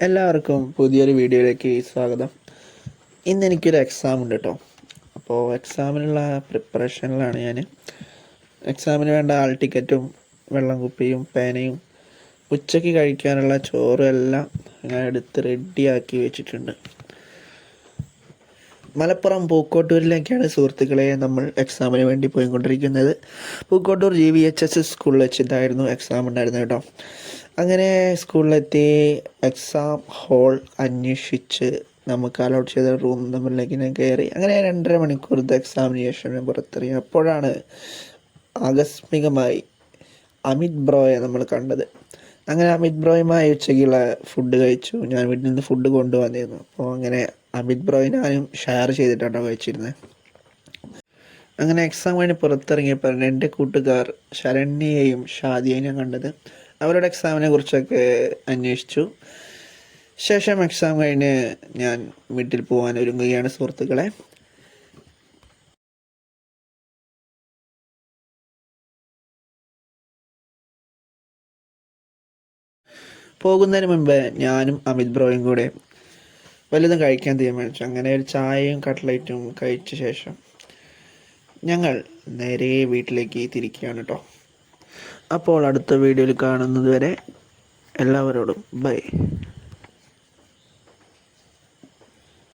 എല്ലാവർക്കും പുതിയൊരു വീഡിയോയിലേക്ക് സ്വാഗതം. ഇന്ന് എനിക്കൊരു എക്സാം ഉണ്ട് കേട്ടോ. അപ്പോൾ എക്സാമിനുള്ള പ്രിപ്പറേഷനിലാണ് ഞാൻ. എക്സാമിന് വേണ്ട ഹാൾ ടിക്കറ്റും വെള്ളം കുപ്പിയും പേനയും ഉച്ചയ്ക്ക് കഴിക്കാനുള്ള ചോറും എല്ലാം ഞാൻ എടുത്ത് റെഡിയാക്കി വെച്ചിട്ടുണ്ട്. മലപ്പുറം പൂക്കോട്ടൂരിലേക്കാണ് സുഹൃത്തുക്കളെ നമ്മൾ എക്സാമിന് വേണ്ടി പോയിക്കൊണ്ടിരിക്കുന്നത്. പൂക്കോട്ടൂർ GVHS സ്കൂളിൽ വെച്ചിട്ടായിരുന്നു എക്സാം ഉണ്ടായിരുന്നത് കേട്ടോ. അങ്ങനെ സ്കൂളിലെത്തി എക്സാം ഹാൾ അന്വേഷിച്ച് നമുക്ക് അലോട്ട് ചെയ്ത റൂം നമ്പറിലേക്ക് ഞാൻ കയറി. അങ്ങനെ 2.5 മണിക്കൂറത്തെ എക്സാമിന് ശേഷം ഞാൻ പുറത്തിറങ്ങി. അപ്പോഴാണ് ആകസ്മികമായി അമിത് ബ്രോയെ നമ്മൾ കണ്ടത്. അങ്ങനെ അമിത് ബ്രോയുമായി ഉച്ചയ്ക്കുള്ള ഫുഡ് കഴിച്ചു. ഞാൻ വീട്ടിൽ നിന്ന് ഫുഡ് കൊണ്ടുവന്നിരുന്നു. അപ്പോൾ അങ്ങനെ അമിത് ബ്രോയെ ഞാനും ഷെയർ ചെയ്തിട്ടാണ് കഴിച്ചിരുന്നത്. അങ്ങനെ എക്സാം കഴിഞ്ഞ് പുറത്തിറങ്ങിയപ്പോൾ എൻ്റെ കൂട്ടുകാർ ശരണ്യയെയും ഷാദിയെയും ഞാൻ കണ്ടത്. അവരുടെ എക്സാമിനെ കുറിച്ചൊക്കെ അന്വേഷിച്ചു. ശേഷം എക്സാം കഴിഞ്ഞ് ഞാൻ വീട്ടിൽ പോകാൻ ഒരുങ്ങുകയാണ് സുഹൃത്തുക്കളെ. പോകുന്നതിന് മുമ്പ് ഞാനും അമിത് ബ്രോയും കൂടെ വല്ലതും കഴിക്കാൻ തീരുമാനിച്ചു. അങ്ങനെ ഒരു ചായയും കട്ട്ലൈറ്റും കഴിച്ച ശേഷം ഞങ്ങൾ നേരെ വീട്ടിലേക്ക് തിരിക്കുകയാണ് കേട്ടോ. അപ്പോൾ അടുത്ത വീഡിയോയിൽ കാണുന്നത് വരെ എല്ലാവരോടും ബൈ.